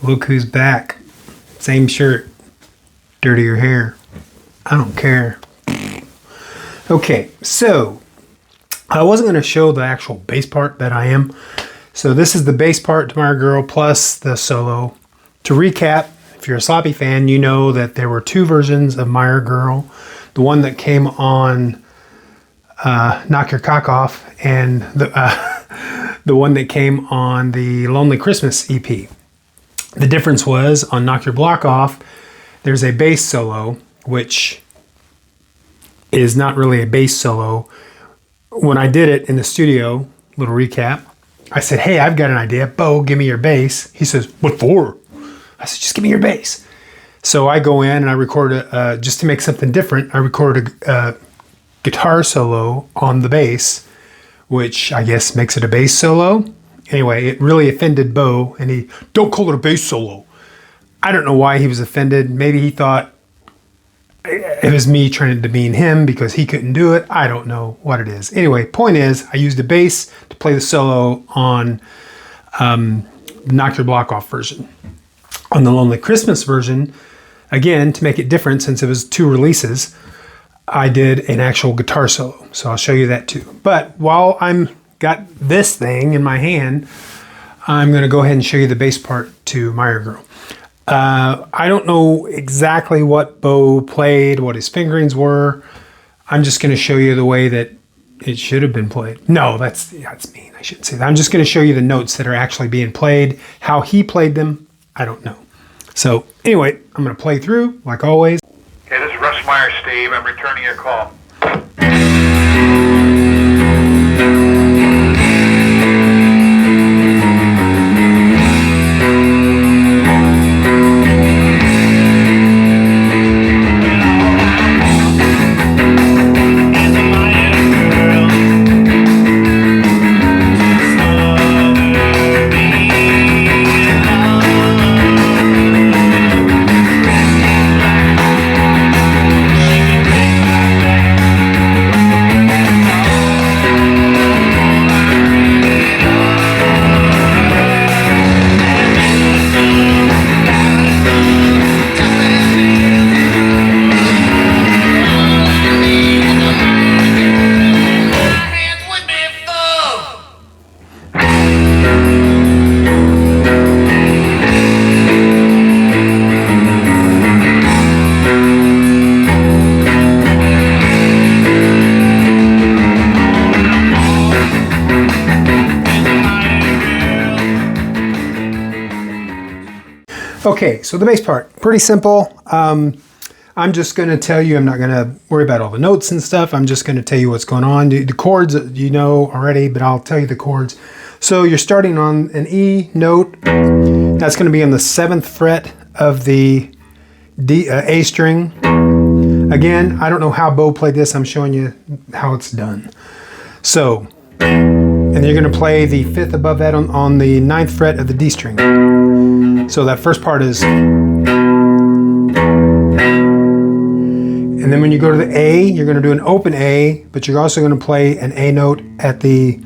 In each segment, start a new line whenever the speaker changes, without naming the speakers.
Look who's back. Same shirt. Dirtier hair. I don't care. Okay, so I wasn't going to show the actual bass part that I am. So this is the bass part to Meyer Girl plus the solo. To recap, if you're a sloppy fan, you know that there were two versions of Meyer Girl. The one that came on Knock Yer Cock Off and the one that came on the Lonely Christmas EP. The difference was on Knock Yer Block Off, there's a bass solo, which is not really a bass solo. When I did it in the studio, little recap, I said, hey, I've got an idea. Bo, give me your bass. He says, what for? I said, just give me your bass. So I go in and I record, just to make something different, I record a guitar solo on the bass, which I guess makes it a bass solo. Anyway, it really offended Bo, and he, don't call it a bass solo. I don't know why he was offended. Maybe he thought it was me trying to demean him because he couldn't do it. I don't know what it is. Anyway, point is, I used the bass to play the solo on Knock Yer Block Off version. On the Lonely Christmas version, again, to make it different since it was two releases, I did an actual guitar solo. So I'll show you that too. But while I'm got this thing in my hand, I'm going to go ahead and show you the bass part to Meyer Girl. I don't know exactly what Bo played, what his fingerings were. I'm just going to show you the way that it should have been played. No, that's mean. I shouldn't say that. I'm just going to show you the notes that are actually being played. How he played them, I don't know. So anyway, I'm going to play through like always.
Okay, this is Russ Meyer, Steve. I'm returning your call.
Okay, so the bass part, pretty simple. I'm just going to tell you, I'm not going to worry about all the notes and stuff. I'm just going to tell you what's going on. The chords you know already, but I'll tell you the chords. So you're starting on an E note. That's going to be on the 7th fret of the A string. Again, I don't know how Bo played this. I'm showing you how it's done. So, and you're going to play the 5th above that on the 9th fret of the D string. So that first part is, and then when you go to the A, you're going to do an open A, but you're also going to play an A note at the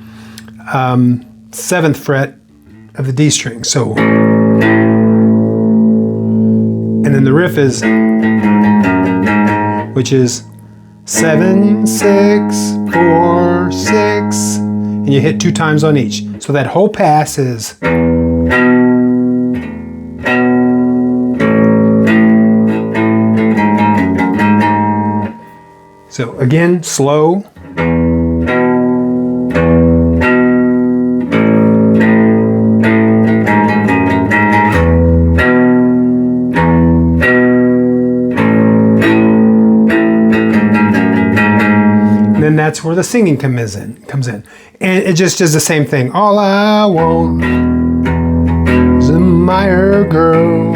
7th fret of the D string. So, and then the riff is, which is 7, 6, 4, 6, and you hit 2 times on each. So that whole pass is. So again, slow. And then that's where the singing comes in. And it just does the same thing. All I want is a Meyer Girl.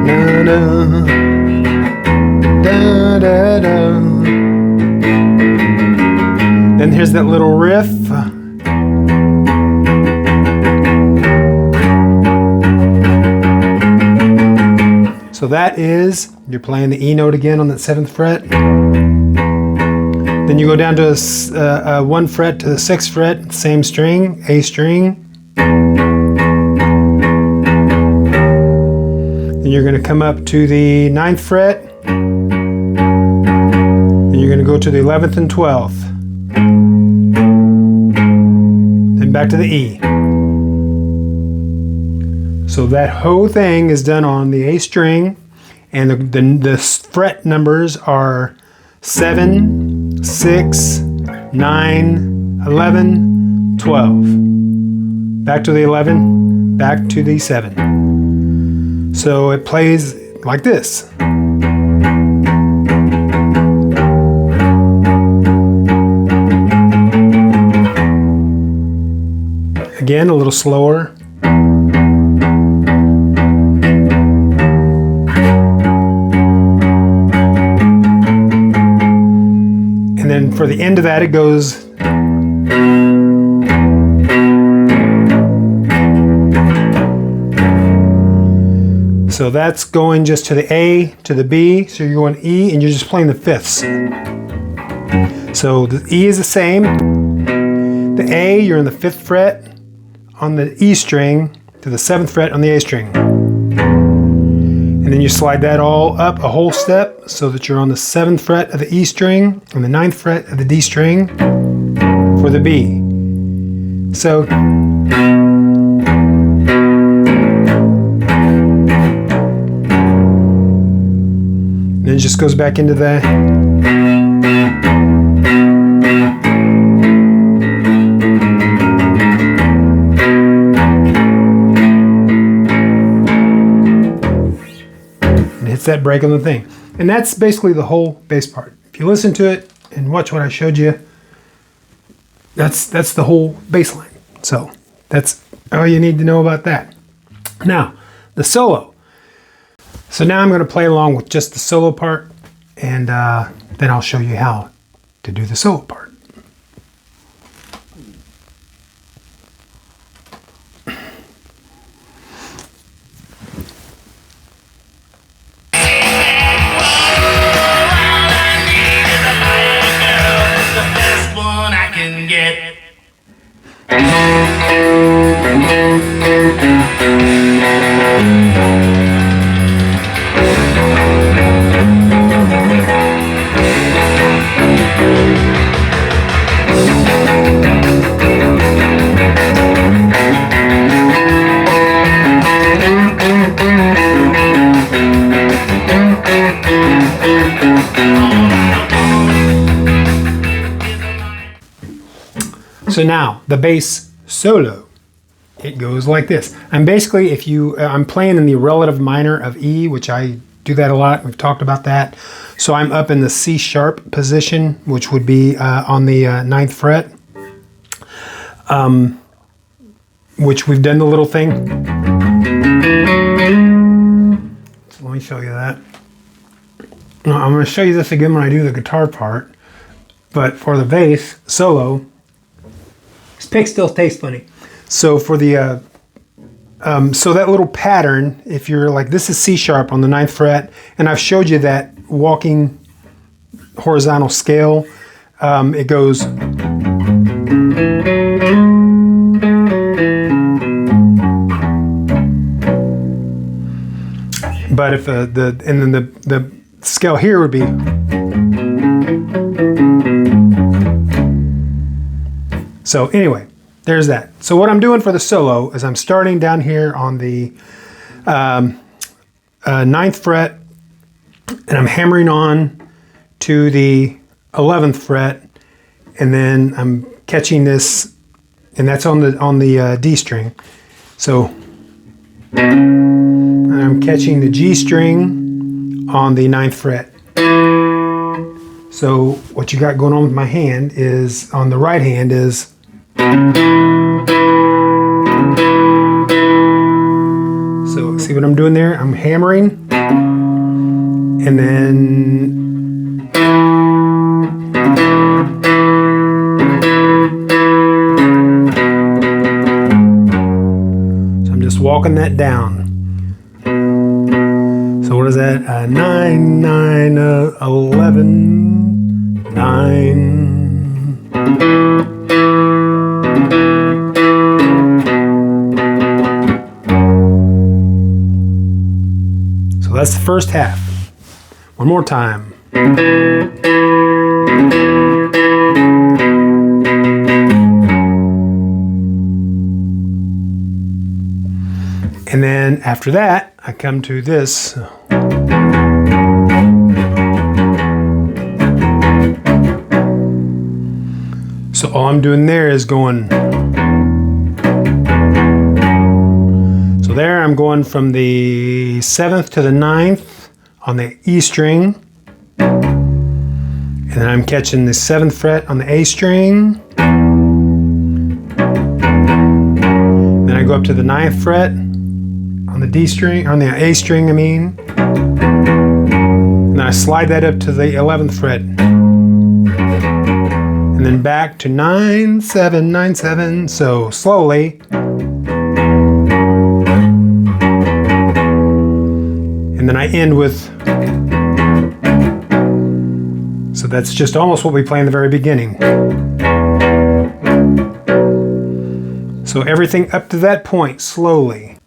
Na, na. Da, da, da. Then here's that little riff. So that is, you're playing the E note again on that 7th fret. Then you go down to a 1 fret to the 6th fret, same string, A string. Then you're going to come up to the 9th fret. Then you're going to go to the 11th and 12th. Then back to the E. So that whole thing is done on the A string, and the fret numbers are 7, 6, 9, 11, 12. Back to the 11, back to the 7. So it plays like this. Again, a little slower. And then for the end of that, it goes. So that's going just to the A, to the B, so you're going E, and you're just playing the fifths. So the E is the same. The A, you're in the 5th fret on the E string to the 7th fret on the A string. And then you slide that all up a whole step so that you're on the 7th fret of the E string and the 9th fret of the D string for the B. So then it just goes back into the. And hits that break on the thing. And that's basically the whole bass part. If you listen to it and watch what I showed you, that's the whole bass line. So that's all you need to know about that. Now, the solo. So now I'm going to play along with just the solo part, and then I'll show you how to do the solo part. So now the bass solo, it goes like this. I'm basically, I'm playing in the relative minor of E, which I do that a lot. We've talked about that. So I'm up in the C sharp position, which would be on the 9th fret, which we've done the little thing. So let me show you that. Now, I'm going to show you this again when I do the guitar part, but for the bass solo, this pick still tastes funny. So for the so that little pattern, if you're like, this is C sharp on the 9th fret, and I've showed you that walking horizontal scale. It goes. But if the scale here would be. So anyway, there's that. So what I'm doing for the solo is I'm starting down here on the 9th fret, and I'm hammering on to the 11th fret, and then I'm catching this, and that's on the D string. So I'm catching the G string on the 9th fret. So what you got going on with my hand is, on the right hand is, so see what I'm doing there? I'm hammering, and then so I'm just walking that down. So what is that? 9, 9, 11, 9. that's the first half. One more time. And then after that, I come to this. So all I'm doing there is going. So there I'm going from the 7th to the 9th on the E string. And then I'm catching the 7th fret on the A string. Then I go up to the 9th fret on the D string, on the A string, I mean. And then I slide that up to the 11th fret. And then back to 9, 7, 9, 7. So slowly. And then I end with. So that's just almost what we play in the very beginning. So everything up to that point, slowly.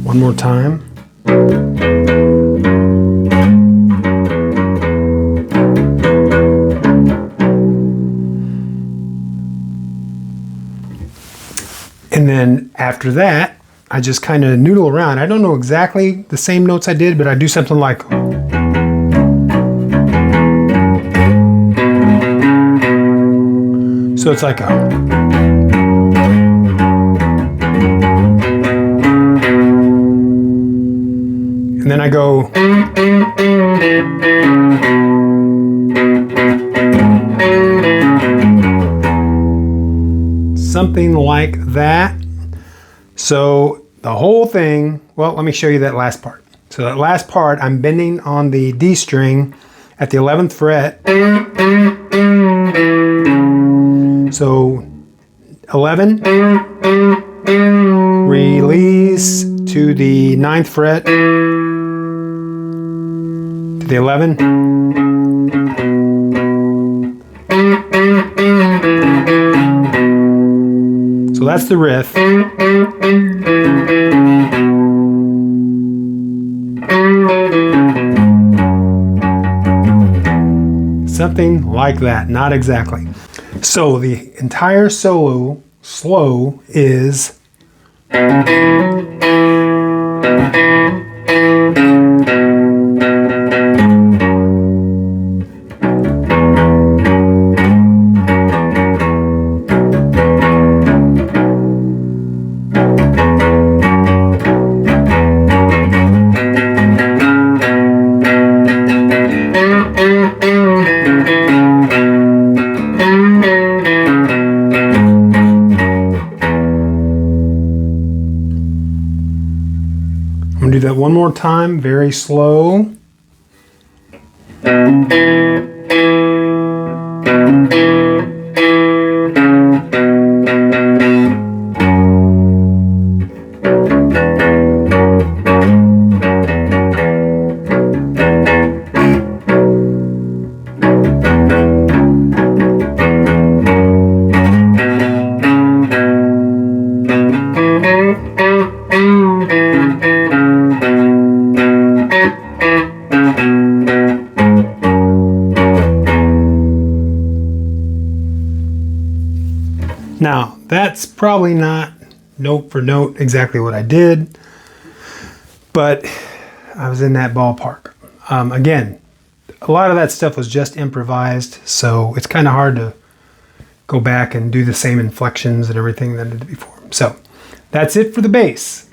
One more time. And then after that, I just kind of noodle around. I don't know exactly the same notes I did, but I do something like. So it's like a. And then I go. Something like that. So the whole thing, well, let me show you that last part. So that last part, I'm bending on the D string at the 11th fret. So 11, release to the 9th fret, to the 11. So that's the riff. Something like that, not exactly. So the entire solo slow is. I'm going to do that one more time, very slow. Now, that's probably not note for note exactly what I did, but I was in that ballpark. Again, a lot of that stuff was just improvised, so it's kind of hard to go back and do the same inflections and everything that I did before. So, that's it for the bass.